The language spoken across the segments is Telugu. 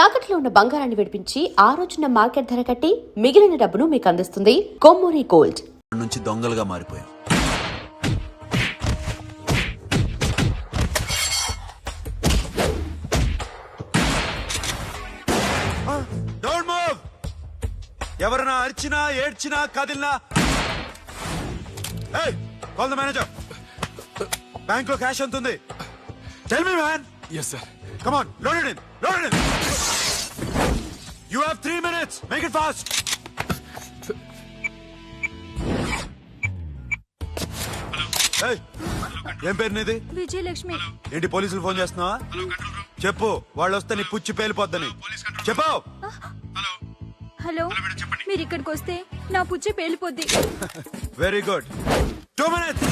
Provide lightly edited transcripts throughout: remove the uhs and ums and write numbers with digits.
తాకట్లో ఉన్న బంగారాన్ని విడిపించి ఆ రోజున మార్కెట్ ధర కట్టి మిగిలిన డబ్బును మీకు అందిస్తుంది కొమ్మూరి గోల్డ్. నుంచి దొంగలుగా మారిపోయాం. Don't move. ఎవరైనా అరిచినా ఏడ్చినా కదిలినా కాల్ ద మేనేజర్. బ్యాంక్ లో క్యాష్ ఎంత ఉంది? Tell me man. Yes, sir. Come on, load it in. Load it in. You have 3 minutes. Make it fast. Hey, ఏం పేరు నీది? విజయలక్ష్మి. ఏంటి పోలీసులు ఫోన్ చేస్తున్నావా? చెప్పు, వాళ్ళు వస్తే నీ పుచ్చి పేలిపోద్దని చెప్పు. హలో, మీరు ఇక్కడికి వస్తే నా పుచ్చి పేలిపోద్ది. Very good. 2 minutes.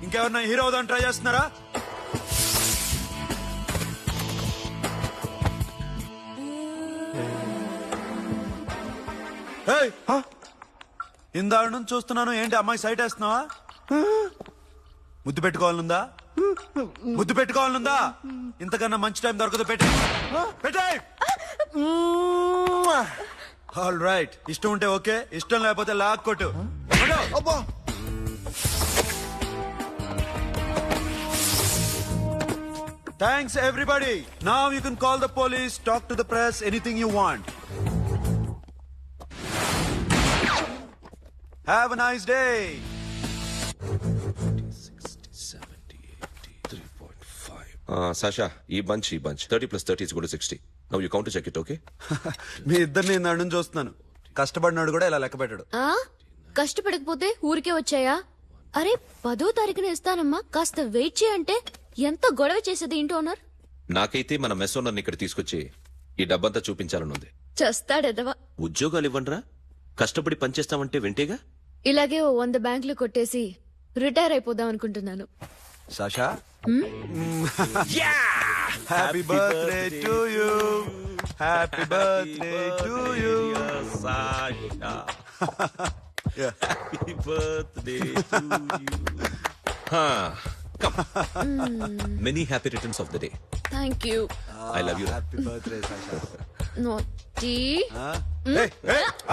ఇంకెవరన్నా హీరో అవుదాన్ని ట్రై చేస్తున్నారా? ఇందాక నుంచి చూస్తున్నాను, ఏంటి అమ్మాయి సైట్ వేస్తున్నావా? ముద్దు పెట్టుకోవాలనుందా? ముద్దు పెట్టుకోవాలనుందా? ఇంతకన్నా మంచి టైం దొరకదు. పెట్టే. ఆల్ రైట్, ఇష్టం ఉంటే ఓకే, ఇష్టం లేకపోతే లాక్ కొట్టు. Thanks everybody. Now you can call the police, talk to the press, anything you want. Have a nice day. 3.5. Sasha, ఈ bunch 30 plus 30 is equal to 60. Now you count to check it, okay? మీ ఇద్దరిని నేను నన్ను చూస్తున్నాను. కష్టపడినాడు కూడా ఇలా లెక్క పెట్టాడు. కష్టపడకపోతే ఊరికే వచ్చాయా? అరే 10వ తారీఖున ఇస్తానమ్మా, కాస్త వెయిట్ చేయంటే ఎంత గొడవ చేసేది ఏంటి ఓనర్? నాకైతే మన మెస్ ఓనర్ని ఇక్కడ తీసుకొచ్చి ఈ డబ్బంతా చూపించాలనుంది. చస్తాడెదవా. ఉద్యోగాలు ఇవ్వండిరా, కష్టపడి పనిచేస్తామంటే వింటేగా. ఇలాగే 100 బ్యాంకులు కొట్టేసి రిటైర్ అయిపోదాం అనుకుంటున్నాను. Sasha, happy birthday to you. Happy birthday to you Sasha. Happy birthday to you. Come. Many happy returns of the day. Thank you. I love you. Happy birthday Sasha. Naughty.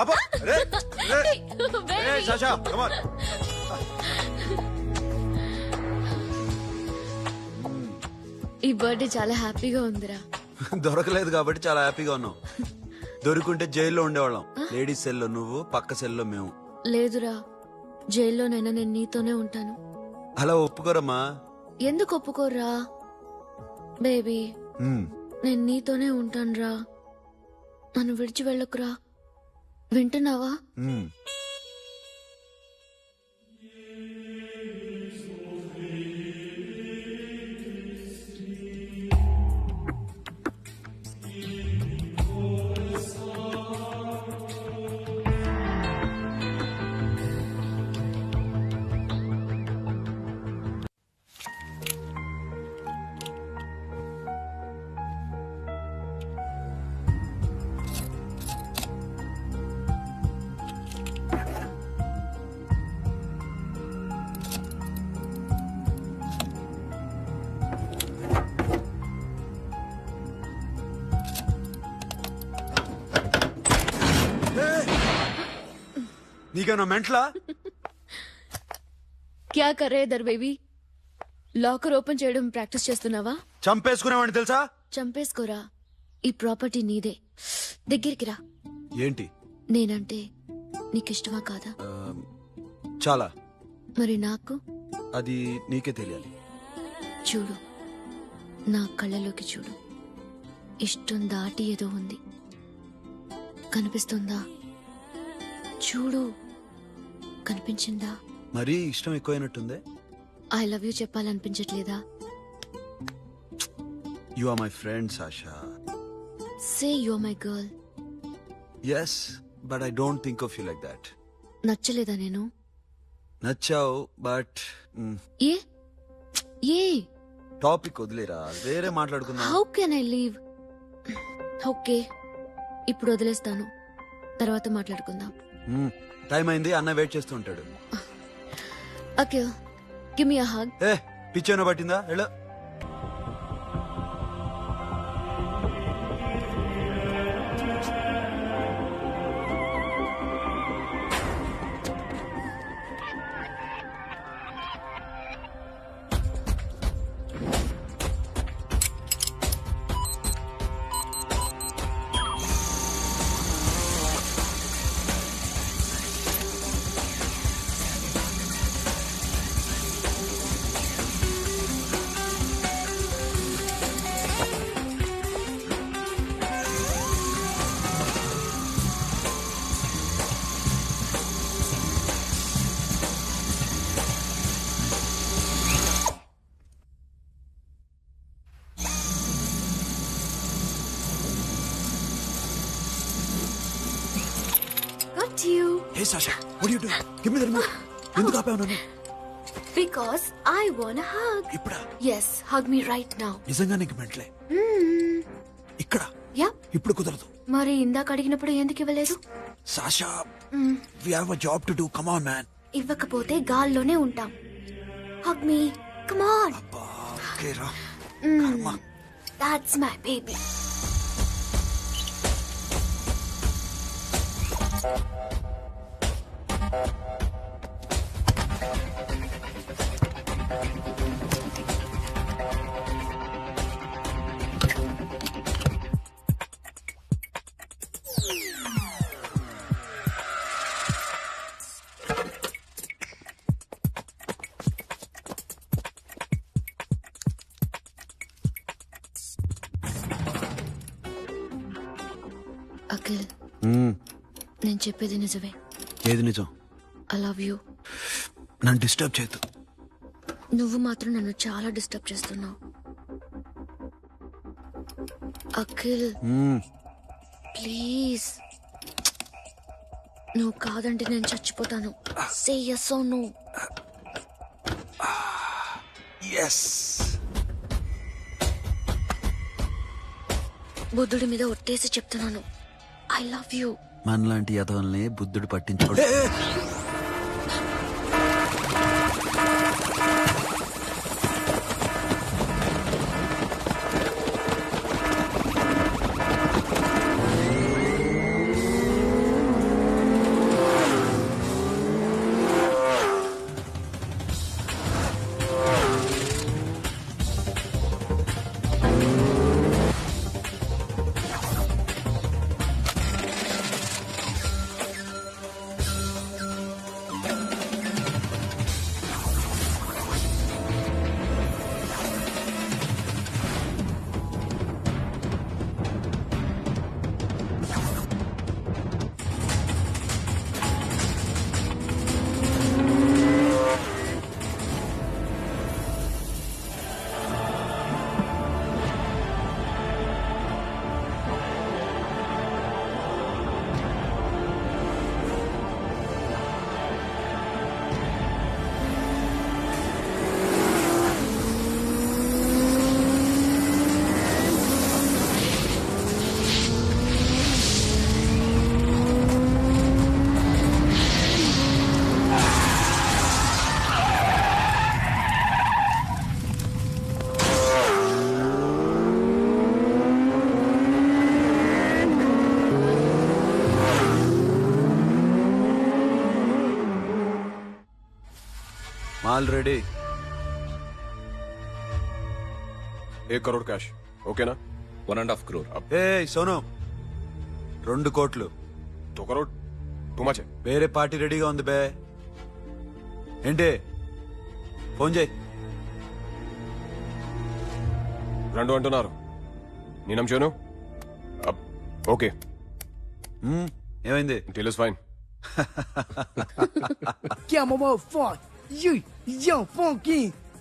అబ్బా రే సాషా, come on. ఈ బర్త్డే చాలా హ్యాపీగా ఉందిరా. దొరకలేదు కాబట్టి చాలా హ్యాపీగా ఉన్నాం. దొరికింటే జైల్లో ఉండేవాళ్ళం. లేడీస్ సెల్లో నువ్వు, పక్క సెల్లో మేము. లేదురా, జైల్లోనైనా నేను నీతోనే ఉంటాను. అలా ఒప్పుకోరమ్మా. ఎందుకు ఒప్పుకోర్రా బేబీ? నేను నీతోనే ఉంటానురా, నన్ను విడిచి వెళ్ళకురా. వింటున్నావా? నీకేనా మెంట్లా? క్యా కరే దర్ బేబీ? లాకర్ ఓపెన్ చేయడం ప్రాక్టీస్ చేస్తున్నావా? చంపేసుకునేవాడిని తెలుసా? చంపేసుకోరా, ఈ ప్రాపర్టీ నీదే. దగ్గరికి రా. ఏంటి? నేనంటే నీకిష్టమా కాదా? చాలా. మరి నాకు? అది నీకే తెలియాలి. చూడు, నా కళ్ళలోకి చూడు. ఇష్టం దాటి ఏదో ఉంది, కనిపిస్తుందా? చూడు, కనిపించిందా? మరీ ఇష్టం ఎక్కువైనట్టుందే. ఐ లవ్ యూ చెప్పాలనిపించట్లేదా? You are my friend Sasha. Say you are my girl. yes, but I don't think of you like that. నచ్చలేదా నేను? నచ్చావు, బట్ ఏ టాపిక్ వదిలేరా, వేరే మాట్లాడుకుందాం. How can I leave? Okay ఇప్పుడు వదిలేస్తాను, తర్వాత మాట్లాడుకుందాం. టైం అయింది, అన్న వెయిట్ చేస్తూ ఉంటాడు. Akhil give me a hug. ఏ పిచ్చేనో పట్టిందా? Hello Got you. Hey Sasha, what are you doing? Give me the remote. ఎందుకు ఆపావు నన్ను? Because I want a hug. ఇప్పుడా? Yes, hug me right now. నిజంగా నీకు మెంట్లే? ఇక్కడ Yeah. ఇప్పుడు కుదరదు. మరి ఇందాక అడిగినప్పుడు ఎందుకు ఇవ్వలేదు? Sasha, we have a job to do. Come on, man. ఇవ్వకపోతే గాల్లోనే ఉంటాం. Hug me. Come on. అబ్బా, ఓకే రా. కర్మ. That's my baby. అఖిల్ నేను చెప్పేది నిజమే. ఏది నిజం? I love you. నన్ను డిస్టర్బ్ చేయొద్దు. నువ్వు మాత్రం నన్ను చాలా డిస్టర్బ్ చేస్తున్నావు. అఖిల్ ప్లీజ్, నువ్వు కాదంటే నేను చచ్చిపోతాను. సే yes or no. ఎస్. బుద్ధుడి మీద ఒట్టేసి చెప్తున్నాను, ఐ లవ్ యూ. మనలాంటి యథవల్ని బుద్ధుడు పట్టించుకోడు. ఆల్రెడీ 1 करोड़ कैश ओकेना 1.5 crore. ఏ సోను, 2 కోట్లు. 2 करोड़ टू मच है. వేరే పార్టీ రెడీగా ఉంది బే. ఏంటి? ఫోన్ చేయి. 2 అంటున్నారు. నేను నమ్మను. ఓకే. ఏమైంది? Deal is fine. Que mamão forte, yo funky,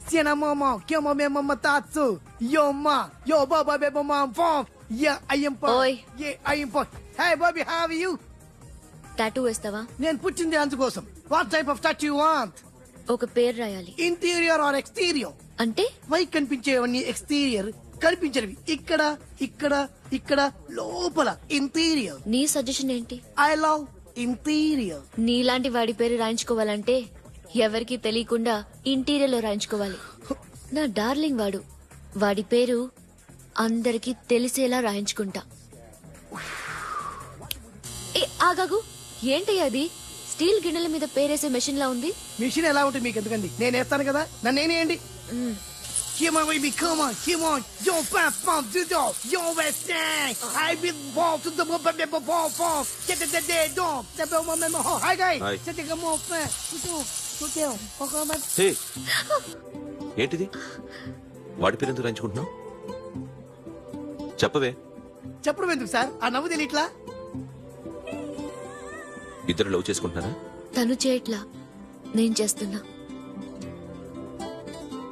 cena mamão, que mamãe mamatato, yo ma, yo baba beba mam funk, yeah I am po, Oi. yeah I am po. Hey Bobby, how are you? Tattoo వేస్తావా? నేను పుట్టింది అందుకోసం. What type of tattoo you want? ఒక పేరు రాయాలి. Interior or exterior? అంటే పై కనిపించేవన్నీ ఎక్స్టీరియర్, కనిపించనివి ఇక్కడ ఇక్కడ ఇక్కడ లోపల ఇంటీరియర్. నీ సజెషన్ ఏంటి? I love interior. నీలాంటి వాడి పేరు రాయించుకోవాలంటే ఎవరికి తెలియకుండా ఇంటీరియర్ లో రాయించుకోవాలి. నా డార్లింగ్ వాడు. వాడి పేరు అందరికి తెలిసేలా రాయించుకుంటా. ఏ ఆగాగు, ఏంటి అది? స్టీల్ గిన్నెల మీద పేరేసే మెషిన్ లా ఉంది. మిషన్ ఎలా ఉంటుంది మీకు ఎందుకండి, నేను వేస్తాను కదా, నన్ను నేనేయండి. Come on, baby, come on, come on. Yo, bam, bam, do do. Yo, West End. I will walk to the ball. Get the dead dog. The bell, my Hi, guys. Hi. Set the more fan. Go. Come on. హే ఏంటిది? వాడి పేరు ఎందుకు రాయించుకుంటున్నావు? చెప్పవే. చెప్పడం ఎందుకు సార్? ఆ నవ్వు తెలియట్లా? ఇద్దరు లవ్ చేసుకుంటున్నారా? తను చేయట్లా, నేను చేస్తున్నా.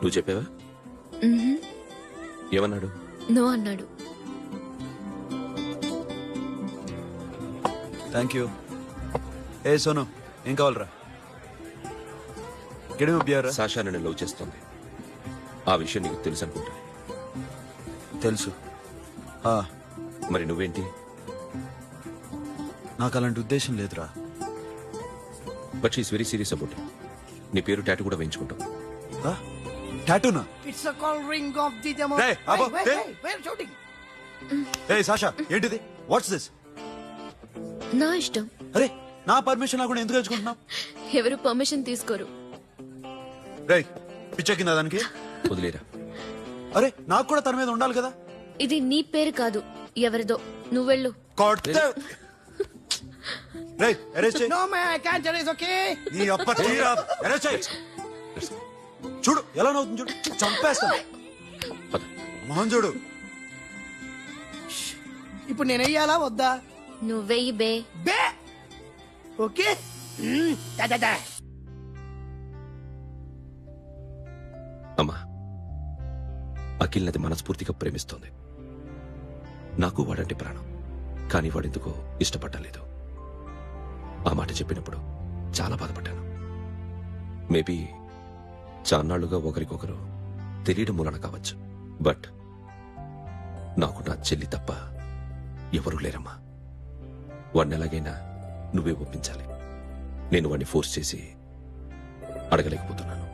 నువ్వు చెప్పావా? ఏమన్నాడు? నో అన్నాడు. Thank you. ఏ సోను, ఏం కావాలరా? గిడమ బియారా? సాషా నన్ను లవ్ చేస్తుంది. ఆ విషయం నీకు తెలుసు అనుకుంటా. తెలుసు. మరి నువ్వేంటి? నాకు అలాంటి ఉద్దేశం లేదురా. But she is very serious about. నీ పేరు టాటూ కూడా వేయించుకుంటావు. టాటూనా? It's a call ring of the demo. Hey, Abo, hey. Where shooting? ఏ సాషా, ఏంటిది? What's this? నా ఇష్టం. అరే, నా పర్మిషన్ లేకుండా ఎందుకు ఎంచుకుంటున్నావు? ఎవరు పర్మిషన్ తీసుకోరు. రే, పిచ్చెక్కిందా దానికి? వదిలేరా. అరే, నాకు కూడా తన మీద ఉండాలి కదా. ఇది నీ పేరు కాదు, ఎవరిదో. నువ్వెళ్ళు. కొడితే రేయ్, అరెస్ట్ చేయి. No, man, I can't tell. It's okay. నీ అప్ప తీరా. అరెస్ట్ చేయి. చూడు ఎలా నవ్వుతుంది, చూడు. చంపేస్తాను. పద. మోహన్ చూడు. ఇప్పుడు నేను వెయ్యాలా వద్దా? నువ్వెయ్యి బే. బే ఓకే. Da. అమ్మా, అఖిల్ నది మనస్ఫూర్తిగా ప్రేమిస్తోంది. నాకు వాడంటే ప్రాణం. కానీ వాడెందుకో ఇష్టపడలేదు. ఆ మాట చెప్పినప్పుడు చాలా బాధపడ్డాను. మేబీ చాన్నాళ్లుగా ఒకరికొకరు తెలియడం మూలన కావచ్చు. బట్ నాకు నా చెల్లి తప్ప ఎవరూ లేరమ్మా. వాడిని ఎలాగైనా నువ్వే ఒప్పించాలి. నేను వాడిని ఫోర్స్ చేసి అడగలేకపోతున్నాను.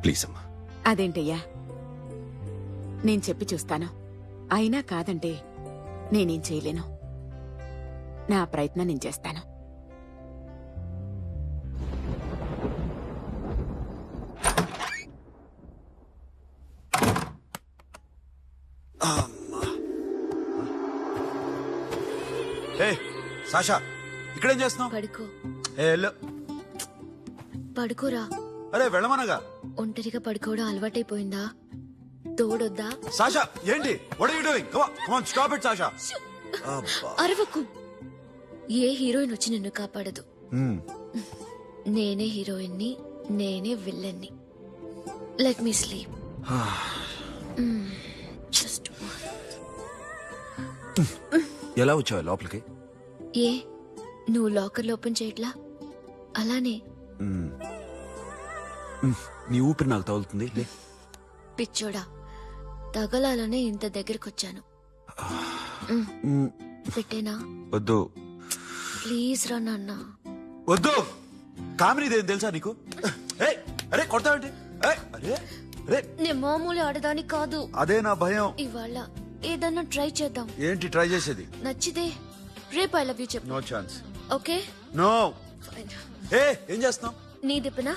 ప్లీజ్ అమ్మా. అదేంటయ్యా, నేను చెప్పి చూస్తాను. అయినా కాదంటే నేనేం చేయలేను. నా ప్రయత్నం నేను చేస్తాను. ఏ సాషా, ఇక్కడేం చేస్తున్నావు? పడుకో. ఏ వెళ్ళు. పడుకోరా. అరే వెళ్ళమనగా. ఒంటరిగా పడుకోవడం అలవాటైపోయిందా? తోడొద్దా? సాషా, ఏంటి? What are you doing? Come on, stop it Sasha. అరవకు. ఏ హీరోయిన్ వచ్చి నిన్ను కాపాడదు. నేనే హీరోయిన్ని, నేనే విల్లన్ని. Let me sleep. జస్ట్ ఎలా వచ్చావు లోపలికి? ఏ నువ్వు లాకర్ ఓపెన్ చేయట్లా? అలానే. నీ ఊపిరి నాకు తగులుతుంది. లే. పిచ్చోడా, తగలాలనే ఇంత దగ్గరకొచ్చాను. పెట్టేనా? వద్దు. ప్లీజ్ రా నాన్న. వద్దు. కామినీదేం తెలుసా నీకు? ఏయ్, అరే కొడతావేంటి? ఏయ్, అరే అరే, నే మామూలు ఆడదాని కాదు. అదే నా భయం. ఇవాళ ఏదన్నా ట్రై చేద్దాం. ఏంటి ట్రై చేసేది? నచ్చితే రేపు ఐ లవ్ యూ చెప్పు. No chance. ఓకే. నో. ఏ ఏం చేస్తున్నావు? నీ దిప్పునా?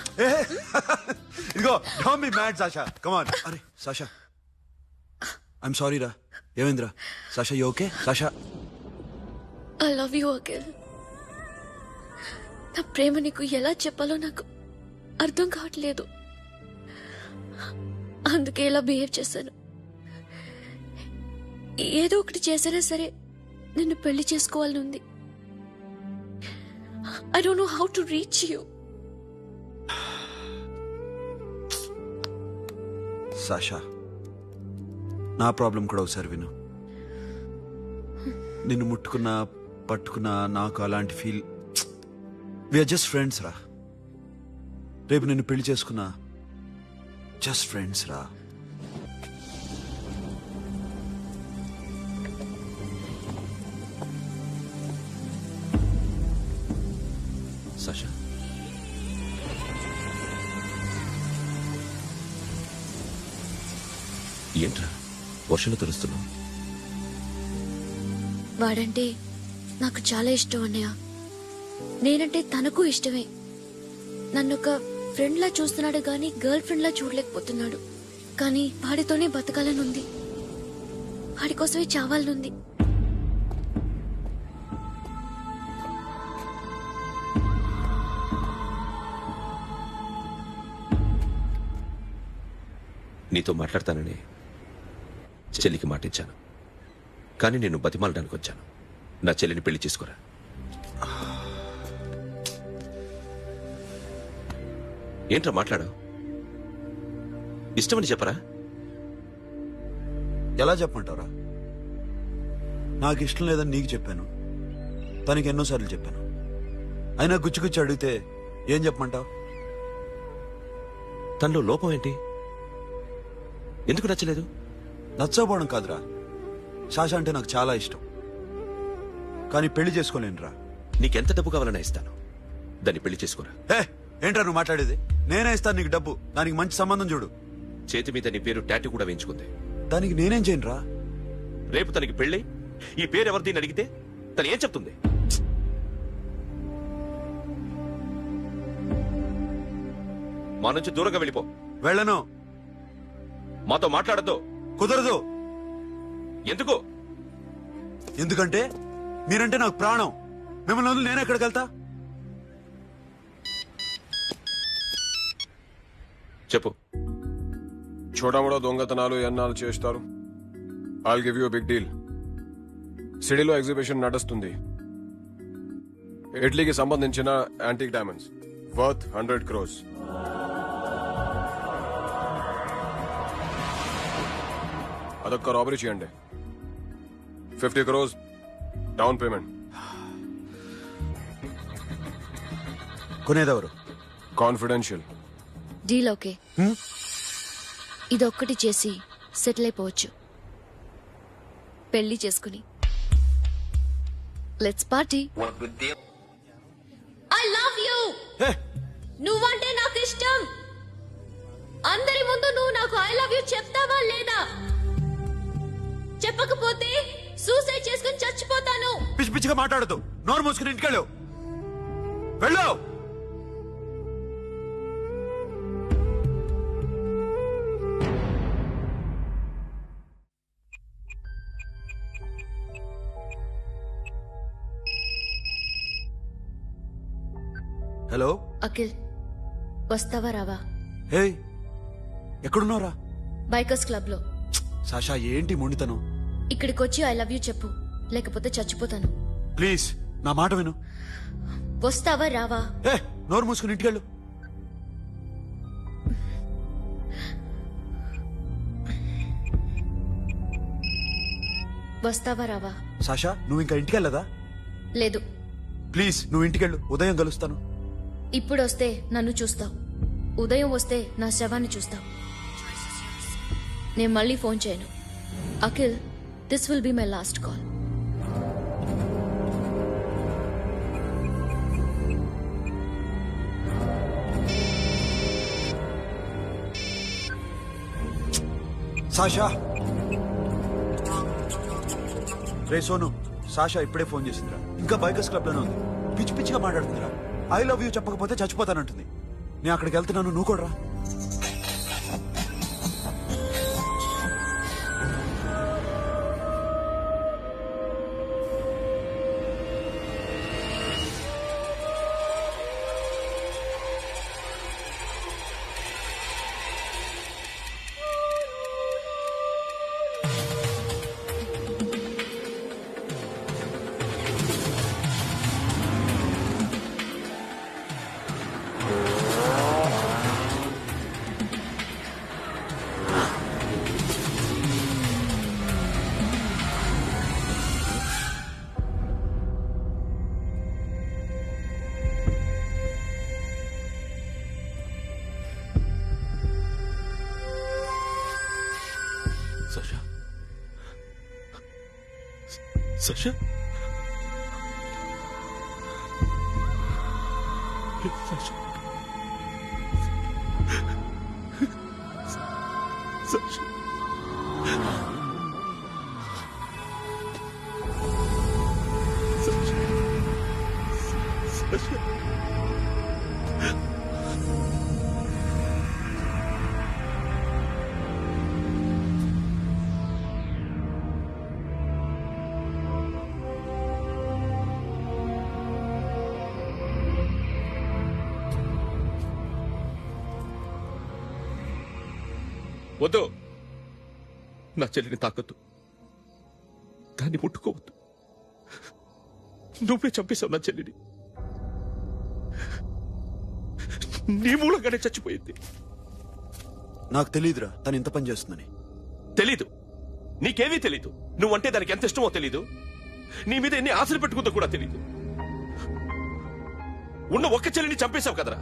ఇదిగో, don't be mad Sasha. Come on. అరే సాషా, ఐఎమ్ సారీ రా. ఏమైందిరా? Sasha, you okay? Sasha, I love you Akhil. నా ప్రేమ నీకు ఎలా చెప్పాలో నాకు అర్థం కావట్లేదు. అందుకే ఇలా బిహేవ్ చేశాను. ఏదో ఒకటి చేసినా సరే నిన్ను పెళ్లి చేసుకోవాలని ఉంది. I don't know how to reach you. Sasha, నా ప్రాబ్లం కూడా ఒకసారి విను. నిన్ను ముట్టుకున్నా పట్టుకున్నా నాకు అలాంటి ఫీల్. వీఆర్ జస్ట్ ఫ్రెండ్స్ రా. రేపు నిన్ను పెళ్లి చేసుకున్నా జస్ట్ ఫ్రెండ్స్ రా. ఏంట్రా వర్షంలో తెలుస్తున్నావు? వాడంటే నాకు చాలా ఇష్టం అన్నయ్య. నేనంటే తనకు ఇష్టమే. నన్ను ఒక ఫ్రెండ్ లా చూస్తున్నాడు గాని గర్ల్ ఫ్రెండ్ లా చూడలేకపోతున్నాడు. కానీ వాడితోనే బతకాలనుంది, వాడి కోసమే చావాలనుంది. నీతో మాట్లాడతానని చెల్లికి మాటిచ్చాను, కానీ నేను బతిమాలడానికి వచ్చాను. నా చెల్లిని పెళ్లి చేసుకోరా. ఏంట్రా మాట్లాడావు? ఇష్టమని చెప్పరా? ఎలా చెప్పమంటారా? నాకు ఇష్టం లేదని నీకు చెప్పాను, తనకి ఎన్నోసార్లు చెప్పాను. అయినా గుచ్చి అడిగితే ఏం చెప్పమంటావు? తనలో లోపం ఏంటి? ఎందుకు నచ్చలేదు? నచ్చకపోవడం కాదురా, శాష అంటే నాకు చాలా ఇష్టం, కానీ పెళ్లి చేసుకోలేనురా. నీకెంత డబ్బు కావాలన్నా ఇస్తాను, దాన్ని పెళ్లి చేసుకోరా. ఏ ఏంట్రా నువ్వు మాట్లాడేది? నేనే ఇస్తాను నీకు డబ్బు, దానికి మంచి సంబంధం చూడు. చేతి మీద నీ పేరు టాటూ కూడా వేయించుకుంది. దానికి నేనేం చేయనురా? రేపు తనకి పెళ్ళి ఈ పేరు ఎవరిది అని అడిగితే తను ఏం చెప్తుంది? మా నుంచి దూరంగా వెళ్ళిపో. వెళ్ళను. మాతో మాట్లాడద్దు. కుదరదు. ఎందుకు? ఎందుకంటే మీరంటే నాకు ప్రాణం. మిమ్మల్ని వదిలి నేను ఎక్కడికి వెళ్తా? చెప్పు. చోటామోటా దొంగతనాలు ఎన్నాళ్ళు చేస్తారు? I'll give you big deal. సిటీలో ఎగ్జిబిషన్ నడుస్తుంది. ఇటలీకి సంబంధించిన యాంటిక్ డైమండ్స్ వర్త్ 100 crores. అదొక్క రాబరీ చేయండి. 50 crores డౌన్ పేమెంట్. కొనేదెవరు? కాన్ఫిడెన్షియల్. Deal okay. ఇదొక్కటి చేసి సెటిల్ అయిపోవచ్చు. పెళ్లి చేసుకుని let's party. I love you. నువ్వంటే నాకు ఇష్టం. అందరి ముందు నువ్వు నాకు ఐ లవ్ యూ చెప్తావా లేదా? చెప్పకపోతే సూసైడ్ చేసుకుని చచ్చిపోతాను. పిచ్చి పిచ్చిగా మాట్లాడదు. నోరు మూసుకుని ఇంటికెళ్ళు. వెళ్ళు. హలో అఖిల్, వస్తావా రావా? హే, ఎక్కడున్నావురా? బైకర్స్ క్లబ్ లో. సాషా ఏంటి మొండితనం? ఇక్కడికి వచ్చి ఐ లవ్ యూ చెప్పు, లేకపోతే చచ్చిపోతాను. ప్లీజ్ నా మాట విను. వస్తావా రావా? ఏ నోరు మూసుకుని ఇంటికెళ్ళు. వస్తావా రావా? సాషా నువ్వు ఇంకా ఇంటికెళ్ళదా? లేదు. ప్లీజ్ నువ్వు ఇంటికెళ్ళు. ఉదయం కలుస్తాను. ఇప్పుడు వస్తే నన్ను చూస్తావు, ఉదయం వస్తే నా శవాన్ని చూస్తావు. నేను మళ్ళీ ఫోన్ చేయను. Akhil, this will be my last call. Sasha. Ray Sonu, Sasha ఇప్పుడే ఫోన్ చేసిందిరా. ఇంకా బైకర్స్ క్లబ్ లోనే ఉంది. పిచ్చి పిచ్చిగా మాట్లాడుతుందిరా. ఐ లవ్ యూ చెప్పకపోతే చచ్చిపోతానంటుంది. నేను అక్కడికి వెళ్తున్నాను, నువ్వు కూడా రా. Sasha? Sasha? Sasha? Sasha? వద్దు, నా చెల్లిని తాకొద్దు, దాన్ని ముట్టుకోవద్దు. నువ్వే చంపేశావు నా చెల్లిని. నీ మూలంగానే చచ్చిపోయింది. నాకు తెలియదురా తను ఇంత పని చేస్తుందని. తెలీదు, నీకేమీ తెలీదు. నువ్వంటే దానికి ఎంత ఇష్టమో తెలీదు. నీ మీద ఎన్ని ఆశలు పెట్టుకుందో కూడా తెలీదు. ఉన్న ఒక్క చెల్లిని చంపేశావు కదరా.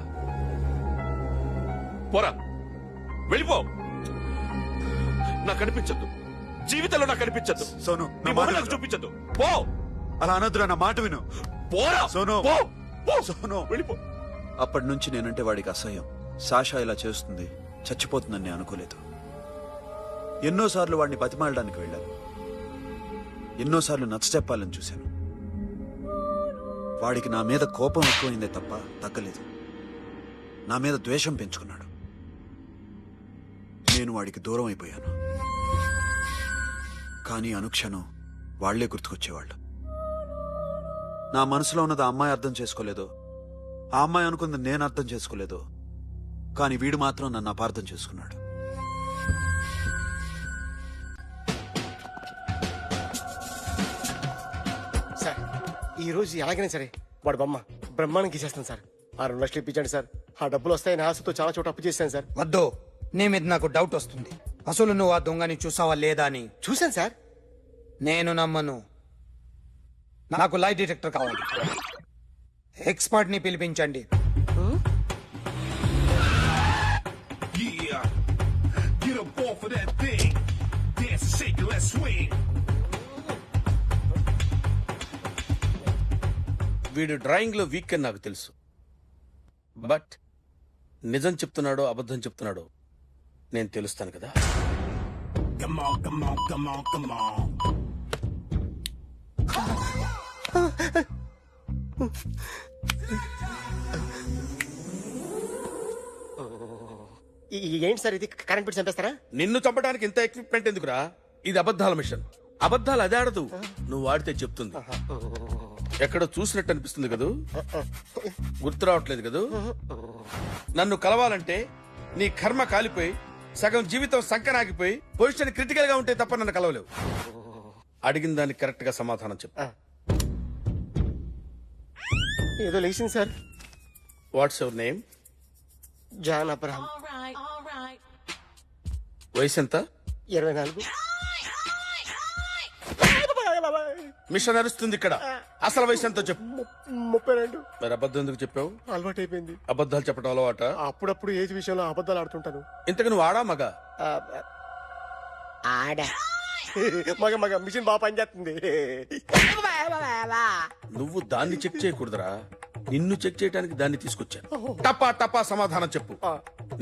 పోరా, వెళ్ళిపో. నాకు కనిపించద్దు, జీవితంలో నాకు కనిపించద్దు. సోను, నీ నా మొహం మాట నాకు విను. చూపించద్దు. పో. అలా అనొద్దురా, నా మాట విను. పోరా సోను. పో. పో. సోను. వెళ్ళిపో. అప్పటి నుంచి నేనంటే వాడికి అసహ్యం. సాషా ఇలా చేస్తుంది, చచ్చిపోతుందని నేను అనుకోలేదు. ఎన్నోసార్లు వాడిని బతిమాలడానికి వెళ్ళాను, ఎన్నోసార్లు నచ్చచెప్పాలని చూశాను. వాడికి నా మీద కోపం ఎక్కువైందే తప్ప తగ్గలేదు. నా మీద ద్వేషం పెంచుకున్నాడు. నేను వాడికి దూరం అయిపోయాను. కానీ అనుక్షణం వాళ్లే గుర్తుకొచ్చేవాళ్ళు. నా మనసులో ఉన్నది ఆ అమ్మాయి అర్థం చేసుకోలేదు, ఆ అమ్మాయి అనుకుంది నేను అర్థం చేసుకోలేదు. కానీ వీడు మాత్రం నన్ను అపార్థం చేసుకున్నాడు. సార్ ఈ రోజు ఎలాగైనా సరే వాడు బొమ్మ బ్రహ్మాండం గీసేస్తాను సార్. 6 లక్షలు ఇప్పించండి సార్. ఆ డబ్బులు వస్తాయని ఆశతో చాలా చోట అప్పు చేశాను సార్. వద్దు, నీ మీద నాకు డౌట్ వస్తుంది. అసలు నువ్వు ఆ దొంగని చూసావా లేదా అని. చూశాను సార్. నేను నమ్మను. నాకు లై డిటెక్టర్ కావాలి. ఎక్స్పర్ట్ ని పిలిపించండి. వీడు డ్రాయింగ్ లో వీక్ అని నాకు తెలుసు. బట్ నిజం చెప్తున్నాడో అబద్ధం చెప్తున్నాడో నేను తెలుస్తాను కదా. ఏంటి సార్ ఇది, కరెంట్ బిల్ చంపేస్తారా? నిన్ను చంపడానికి ఇంత ఎక్విప్మెంట్ ఎందుకురా? ఇది అబద్ధాల మిషన్. అబద్ధాలు అదే ఆడదు, నువ్వు ఆడితే చెప్తుంది. ఎక్కడో చూసినట్టు అనిపిస్తుంది కదూ, గుర్తు రావట్లేదు కదూ. నన్ను కలవాలంటే నీ కర్మ కాలిపోయి సగం జీవితం సంకనాగిపోయి పొజిషన్ క్రిటికల్ గా ఉంటే తప్ప నన్ను కలవలేవు. అడిగిన దానికి కరెక్ట్ గా సమాధానం చెప్పు. ఏదో లేచింది sir. What's your name? John Abraham. వయసు ఎంత? 24. మిషన్ నడుస్తుంది ఇక్కడ. అసలు వయసు ఎంతో చెప్పు. 32. మరి అబద్ధం ఎందుకు చెప్పావు? అలవాటు అయిపోయింది. అబద్ధాలు చెప్పడం అలవాట? అప్పుడప్పుడు ఏజ్ విషయంలో అబద్ధాలు ఆడుతుంటాను. ఇంతకు నువ్వు ఆడా మగా? ఆడా. మగ మగ మిషన్ బాగా పనిచేస్తుంది. నువ్వు దాన్ని చెక్ చేయకూడదురా, నిన్ను చెక్ చేయడానికి దాన్ని తీసుకొచ్చాను. టపా టపా సమాధానం చెప్పు.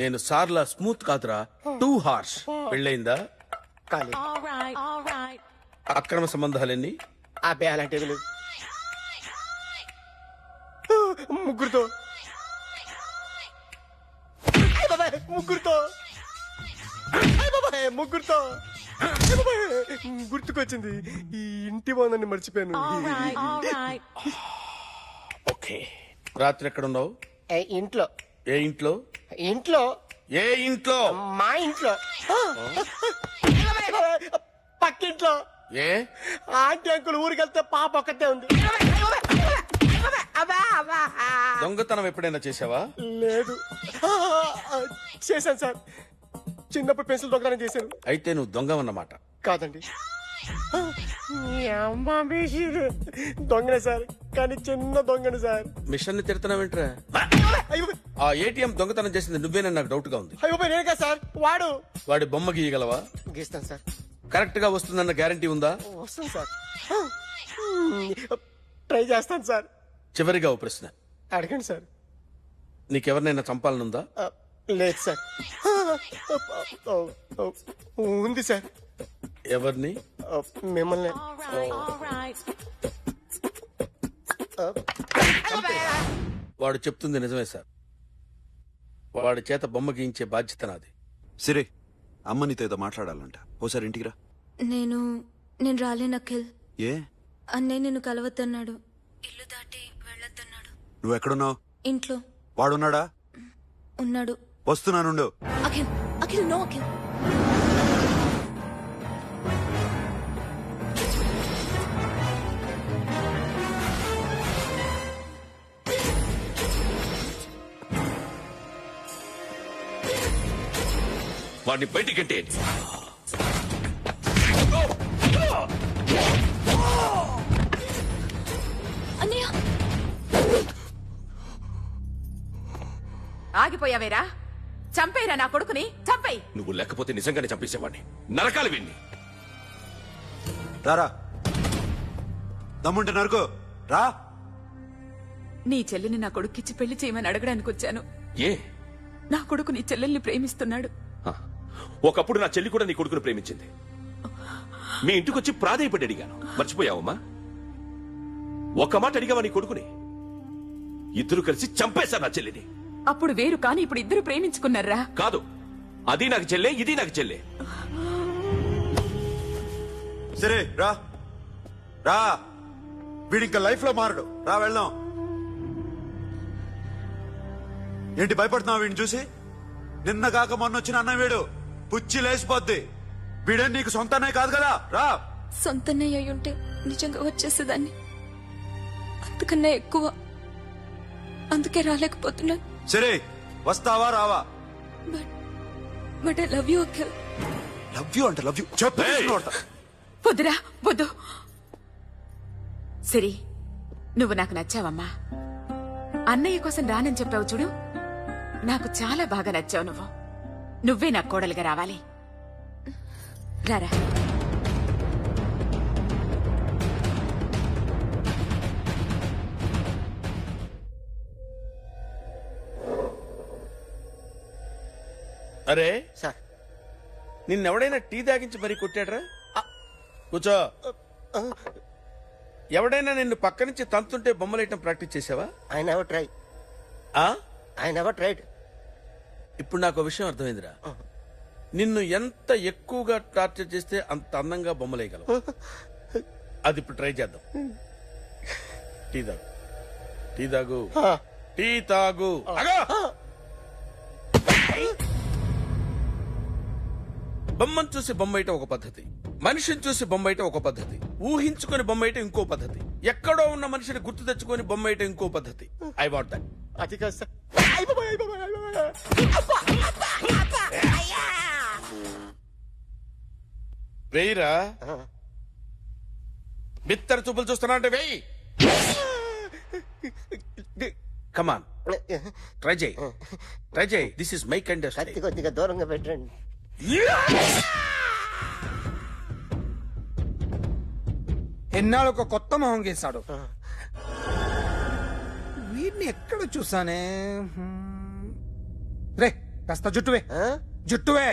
నేను సార్లా స్మూత్ కాదురా, టూ హార్ష్. పెళ్ళయిందా? కానీ అక్రమ సంబంధాలెన్ని? అబ్బే అలాంటివి లేవు. ముగ్గురుతో ముగ్గురుతో ముగ్గురుతో గుర్తుకొచ్చింది. ఈ ఇంటి బాగుందని మర్చిపోయాను. ఓకే, రాత్రి ఎక్కడ ఉన్నావు? ఇంట్లో. ఏ ఇంట్లో? ఇంట్లో. ఏ ఇంట్లో? మా ఇంట్లో. పక్కింట్లో. ఏ ఆంటీ అంకుల్ ఊరికి వెళ్తే పాప ఒక్కతే ఉంది. దొంగతనం ఎప్పుడైనా చేసావా? లేదు. చేశాను సార్, చిన్నప్పుడు పెన్సిల్ దొంగతనం చేశాను. అయితే నువ్వు దొంగవన్నమాట. కాదండి, దొంగనే సార్, కానీ చిన్న దొంగని సార్. మిషన్ ని తిడుతున్నావేంట్రా? అయ్యో ఆ ఏటీఎం దొంగతనం చేసింది నువ్వేనని నాకు డౌట్ గా ఉంది. అయ్యో నేను కదా సార్, వాడు. వాడి బొమ్మ గీయగలవా? గీస్తాను సార్. కరెక్ట్ గా వస్తుందన్న గ్యారంటీ ఉందా? వస్తాను సార్, ట్రై చేస్తాను సార్. చివరిగా ఓ ప్రశ్న అడగండి సార్. నీకెవరినైనా చంపాలనుందా? లేదు సార్. ఉంది సార్. ఎవరిని? మిమ్మల్ని. వాడు చెప్తుంది నిజమే సార్. వాడి చేత బొమ్మ గీయించే బాధ్యత నాది. సిరే, అమ్మ నీతో ఏదో మాట్లాడాలంట. ఓసారి ఇంటికి రా. నేను రాలేను అఖిల్. ఏ? అన్నయ్య నిన్ను కలవద్దన్నాడు. ఇల్లు దాటి వెళ్ళొద్దన్నాడు. నువ్వు ఎక్కడున్నావు? ఇంట్లో వాడున్నాడా? ఉన్నాడు. వస్తున్నానుండు. అఖిల్, అఖిల్, నో అఖిల్. వాడిని బయటికంటే అన్నయ్య ఆగిపోయావేరా? చంపేరా నా కొడుకుని, చంపేయ్. నువ్వు లేకపోతే నిజంగానే చంపేసేవాడిని. నరకాలి విన్ని. రారా, దమ్ముంటే నరుకు రా. నీ చెల్లిని నా కొడుక్కిచ్చి పెళ్లి చేయమని అడగడానికి వచ్చాను. ఏ? నా కొడుకు నీ చెల్లెల్ని ప్రేమిస్తున్నాడు. ఆ, ఒకప్పుడు నా చెల్లి కూడా నీ కొడుకును ప్రేమించింది. మీ ఇంటికొచ్చి ప్రాధేయపడి అడిగాను. మర్చిపోయావమ్మా? ఒక్క మాట అడిగావా నీ కొడుకుని? ఇద్దరు కలిసి చంపేశారు నా చెల్లిని. అప్పుడు వేరు, కానీ ఇప్పుడు ఇద్దరు ప్రేమించుకున్నారా? కాదు, అది నాకు చెల్లె, ఇది నాకు చెల్లె. సరే రా రా, వీడి ఇంకా లైఫ్ లో మారడు. రా వెళ్దాం. ఏంటి భయపడుతున్నావు వీడిని చూసి? నిన్న కాక మొన్న వచ్చిన అన్న వీడు పుచ్చి లేసిపోద్ది. వీడేం నీకు సొంతనే కాదు కదా. రా. సొంతన్నయ్య అయి ఉంటే నిజంగా వచ్చేసేదాన్ని, అంతకన్నా ఎక్కువ. అందుకే రాలేకపోతున్నాను. సరే, వస్తావా రావా? But I love you Akhil. Love you అంటే లవ్ యూ చెప్పు. వద్దురా, వద్దు. సరి, నువ్వు నాకు నచ్చావమ్మా. అన్నయ్య కోసం రానని చెప్పావు చూడు, నాకు చాలా బాగా నచ్చావు నువ్వు. నువ్వే నాకు కోడలుగా రావాలి. రారా. అరే సార్, నిన్నెవడైనా టీ తాగించి మరీ కొట్టాడ్రా? కూర్చో. ఎవడైనా నిన్ను పక్క నుంచి తంతుంటే బొమ్మలేయటం ప్రాక్టీస్ చేసావా? I never try. I never tried. ఇప్పుడు నాకు విషయం అర్థమైందిరా. నిన్ను ఎంత ఎక్కువగా టార్చర్ చేస్తే అంత అందంగా బొమ్మలేయగలవు. అది ఇప్పుడు ట్రై చేద్దాం. టీ తాగు, టీ తాగు, టీ తాగు. బొమ్మను చూసి బొమ్మయటం ఒక పద్ధతి, మనిషిని చూసి బొమ్మయటం ఒక పద్ధతి, ఊహించుకొని బొమ్మయటం ఇంకో పద్ధతి, ఎక్కడో ఉన్న మనిషిని గుర్తు తెచ్చుకొని బొమ్మయటం ఇంకో పద్ధతి. I want that. అది కాదు సార్. వెయ్యిరా. బిత్తర చూపులు చూస్తున్నా అంటే వెయ్యి. కమాన్, ట్రై చేయి, ట్రై చేయి. This is my kind of కత్తి కొద్దిగా దూరంగా పెట్టండి. ఎన్నాళ్ళు ఒక కొత్త మొహం గీశాడు. వీడిని ఎక్కడ చూసానే? రే, కాస్త జుట్టువే, జుట్టువే.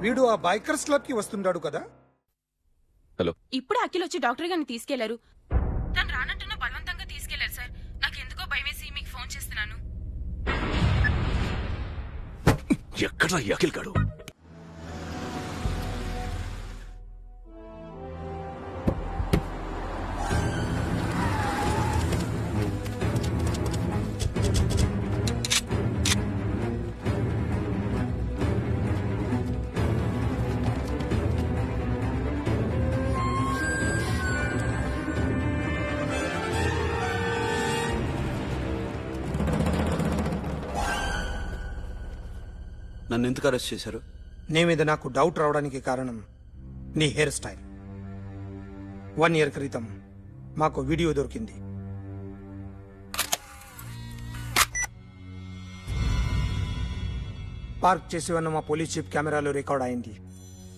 వీడు ఆ బైకర్స్ క్లబ్ కి వస్తుంటాడు కదా. హలో, ఇప్పుడు అఖిల్ వచ్చి డాక్టర్ గారిని తీసుకెళ్లారు. తను రానంటున్న బలవంతంగా తీసుకెళ్లారు సార్. నాకు ఎందుకో భయమేసి మీకు ఫోన్ చేస్తున్నాను. ఎక్కడా ఈ అఖిల్ గాడు? నన్ను ఎందుకు అరెస్ట్ చేశారు? నీ మీద నాకు డౌట్ రావడానికి కారణం నీ హెయిర్ స్టైల్. 1 year క్రితం మాకు వీడియో దొరికింది. పార్క్ చేసి ఉన్న మా పోలీస్ జీప్ కెమెరాలో రికార్డ్ అయింది.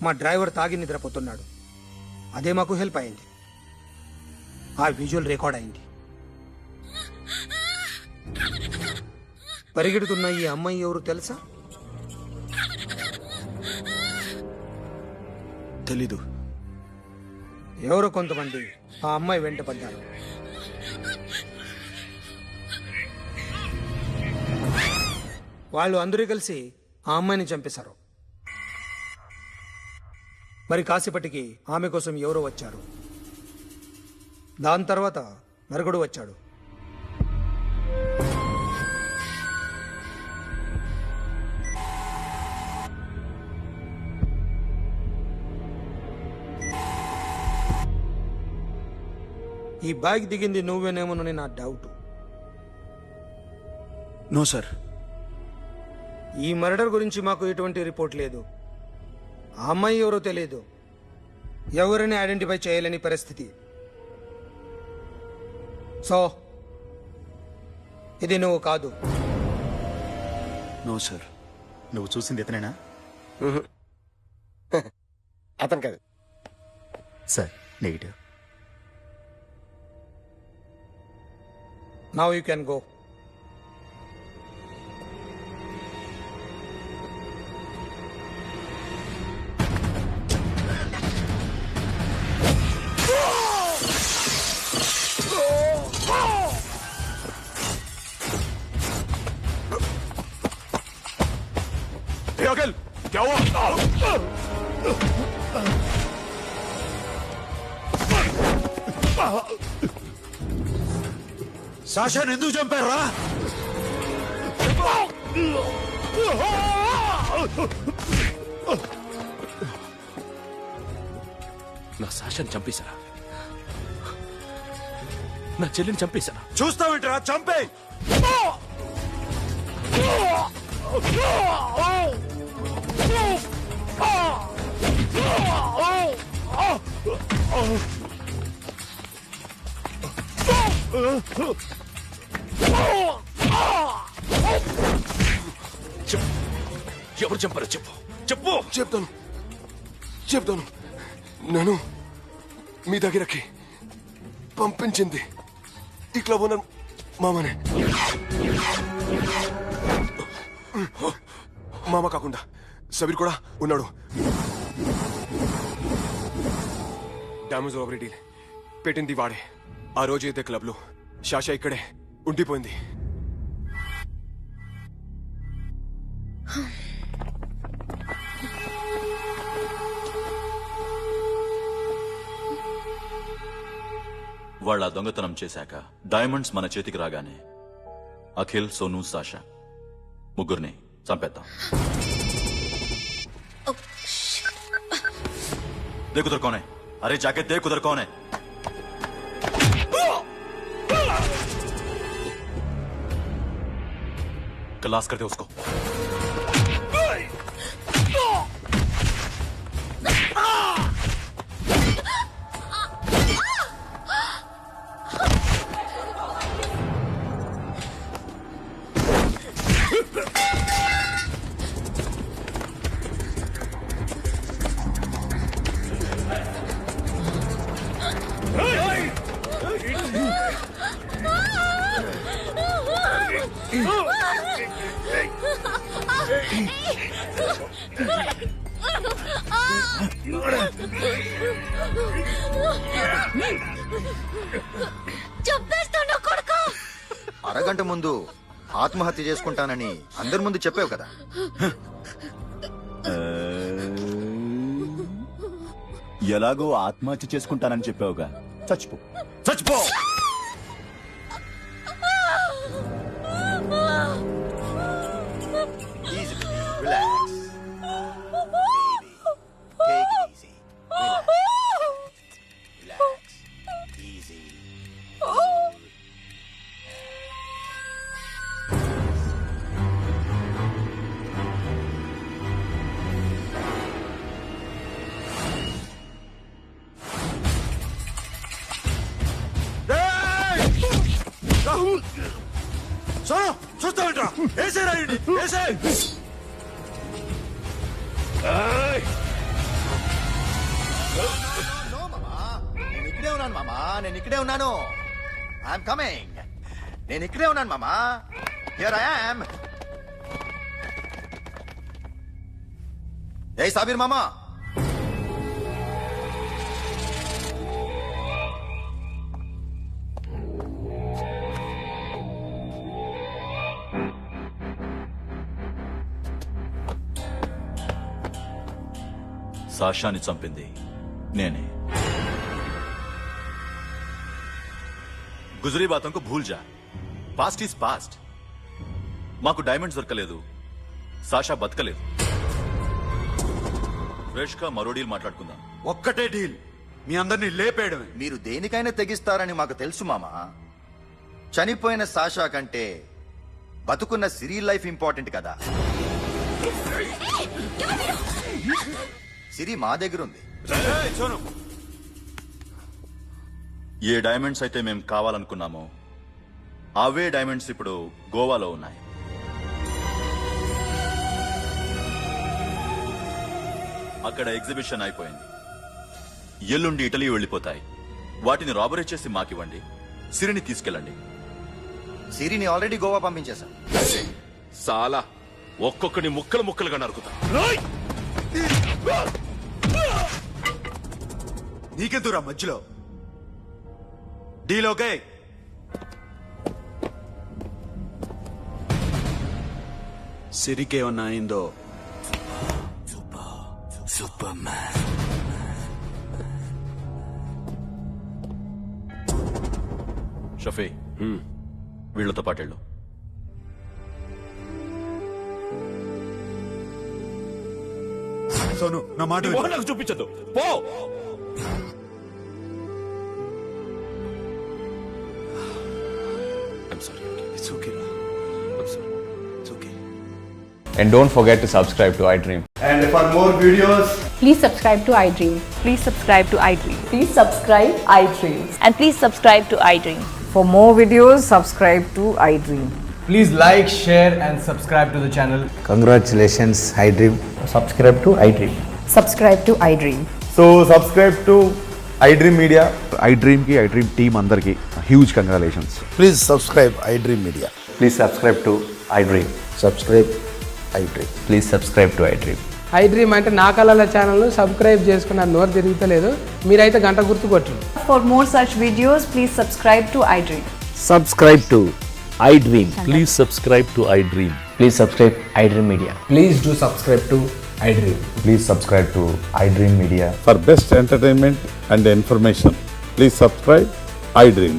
మా డ్రైవర్ తాగి నిద్రపోతున్నాడు. అదే మాకు హెల్ప్ అయింది. ఆ విజువల్ రికార్డ్ అయింది. పరిగెడుతున్న ఈ అమ్మాయి ఎవరు తెలుసా? తెలీదు. ఎవరో కొంతమంది ఆ అమ్మాయి వెంట పడ్డారు. వాళ్ళు అందరూ కలిసి ఆ అమ్మాయిని చంపేశారు. మరి కాసేపటికి ఆమె కోసం ఎవరో వచ్చారు. దాని తర్వాత నరకుడు వచ్చాడు. ఈ బ్యాగ్ దిగింది నువ్వేనేమోనని నా డౌట్. No sir. ఈ మర్డర్ గురించి మాకు ఎటువంటి రిపోర్ట్ లేదు. ఆ అమ్మాయి ఎవరో తెలియదు, ఎవరిని ఐడెంటిఫై చేయలేని పరిస్థితి. సో ఇది నువ్వు కాదు. No sir. నువ్వు చూసింది ఇతనేనా? అతను కాదు sir, negative. Now you can go. Akhil क्या हुआ? సాషాని ఎందుకు చంపారా? నా సాషాన్ని చంపేశారా? నా చెల్లిని చంపేశారా? చూస్తావేంట్రా? చంపే. చెప్పు, ఎవరు చంపారో చెప్పు. చెప్పు. చెప్తాను. నేను మీ దగ్గరకి పంపించింది ఈ క్లబ్ ఓనర్ మామనే. మామ కాకుండా సబీర్ కూడా ఉన్నాడు. డామేజ్ ఓవర్ డీల్ పెట్టింది వాడే. ఆ రోజు అయితే క్లబ్ లో శాషా ఇక్కడే ఉండిపోయింది. వాళ్ళ దొంగతనం చేశాక డైమండ్స్ మన చేతికి రాగానే అఖిల్, సోను, సాషా ముగ్గురిని చంపేద్దాం. देख उधर कौन है? अरे जाके देख उधर कौन है? क्लास करते उसको. అరగంట ముందు ఆత్మహత్య చేసుకుంటానని అందరి ముందు చెప్పావు కదా. ఎలాగో ఆత్మహత్య చేసుకుంటానని చెప్పావుగా, చచ్చిపో. సోను చూస్తావేంట్రా? ఏసేరా ఈడ్ని, ఏసే. నేను ఇక్కడే ఉన్నాను మామా, నేను ఇక్కడే ఉన్నాను. I'm coming. నేను ఇక్కడే ఉన్నాను మామా. Here I am. ఏ సాబీర్ మామా, సాషాని చంపింది నేనే. గుజరీ బాతం కో భూల్ జా. Past is past. మాకు డైమండ్స్ దొరకలేదు, సాషా బతకలేదు. ఫ్రెష్ గా మరో డీల్ మాట్లాడుకుందాం. ఒక్కటే డీల్, మీ అందరినీ లేపేయడమే. మీరు దేనికైనా తెగిస్తారని మాకు తెలుసు మామా. చనిపోయిన సాషా కంటే బతుకున్న సిరి లైఫ్ ఇంపార్టెంట్ కదా. సిరి మా దగ్గర ఉంది. ఏ డైమండ్స్ అయితే మేము కావాలనుకున్నామో అవే డైమండ్స్ ఇప్పుడు గోవాలో ఉన్నాయి. అక్కడ ఎగ్జిబిషన్ అయిపోయింది. ఎల్లుండి ఇటలీ వెళ్ళిపోతాయి. వాటిని రాబరీ చేసి మాకివ్వండి. సిరిని తీసుకెళ్ళండి. సిరిని ఆల్రెడీ గోవా పంపించేశాం. సాలా ఒక్కొక్కని ముక్కలు ముక్కలుగా నరుకుతా. నీకెందురా మధ్యలో డీలోకే సిరికేమన్నా అయిందో సూపర్ మ్యాన్. షఫీ వీళ్లతో పాటెళ్ళు. సోను నా మాట విను. నాకు చూపించదు పో. It's okay, Ra. I'm sorry. It's okay. And don't forget to subscribe to iDream. And for more videos, please subscribe to iDream. Please subscribe to iDream. Please subscribe iDream. And please subscribe to iDream. For more videos, subscribe to iDream. Please like, share, and subscribe to the channel. Congratulations iDream. Subscribe to iDream. Subscribe to iDream. So subscribe to iDream Media. iDream ki iDream team andarki huge congratulations. Please subscribe iDream media. Please subscribe to iDream. Subscribe iDream. Please subscribe to iDream. iDream అంటే నా కళల ఛానల్ సబ్స్క్రైబ్ చేసుకున్న నోరు తిరుగుతలేదు. మీరైతే గంట గుర్తు కొట్టండి. For more such videos, please subscribe to iDream. Subscribe to iDream. Please subscribe to iDream. Please subscribe iDream Media. Please do subscribe to iDream. Please subscribe to iDream Media. For best entertainment and information, please subscribe iDream.